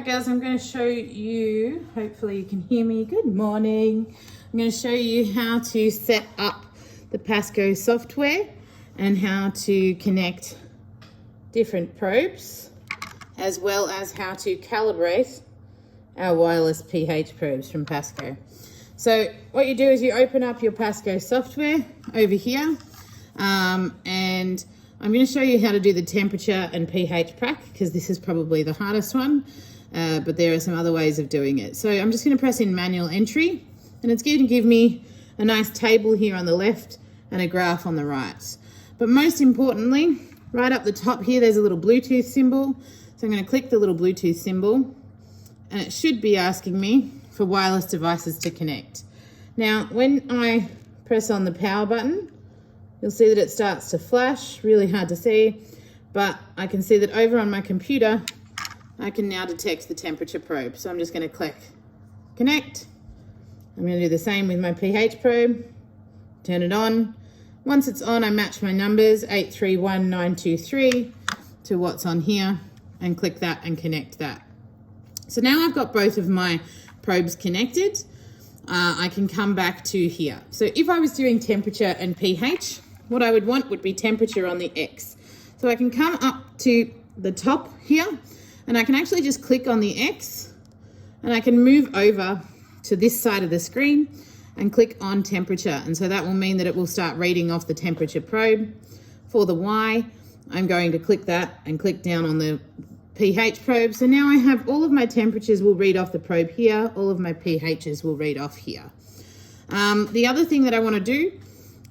girls, I'm going to show you, hopefully you can hear me, good morning. I'm going to show you how to set up the PASCO software and how to connect different probes, as well as how to calibrate our wireless pH probes from PASCO. So what you do is you open up your PASCO software over here, and I'm going to show you how to do the temperature and pH prac, because this is probably the hardest one, but there are some other ways of doing it. So I'm just going to press in manual entry, and it's going to give me a nice table here on the left and a graph on the right. But most importantly, right up the top here, there's a little Bluetooth symbol. So I'm going to click the little Bluetooth symbol, and it should be asking me for wireless devices to connect. Now, when I press on the power button, you'll see that it starts to flash, really hard to see, but I can see that over on my computer, I can now detect the temperature probe. So I'm just going to click connect. I'm going to do the same with my pH probe, turn it on. Once it's on, I match my numbers, 831923, to what's on here, and click that and connect that. So now I've got both of my probes connected. I can come back to here. So if I was doing temperature and pH, what I would want would be temperature on the X. So I can come up to the top here, and I can actually just click on the X, and I can move over to this side of the screen and click on temperature. And so that will mean that it will start reading off the temperature probe. For the Y, I'm going to click that and click down on the pH probe. So now I have all of my temperatures will read off the probe here, all of my pHs will read off here. The other thing that I want to do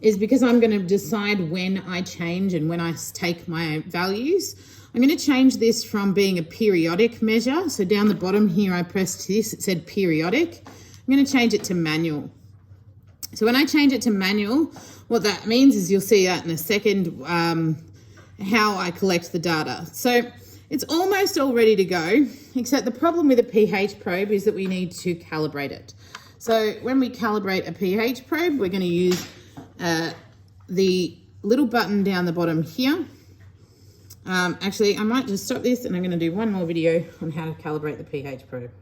is, because I'm going to decide when I change and when I take my values, I'm going to change this from being a periodic measure. So down the bottom here, I pressed this, it said periodic. I'm going to change it to manual. So when I change it to manual, what that means is, you'll see that in a second, how I collect the data. So it's almost all ready to go, except the problem with a pH probe is that we need to calibrate it. So when we calibrate a pH probe, we're going to use the little button down the bottom here. Actually, I might just stop this, and I'm going to do one more video on how to calibrate the pH probe.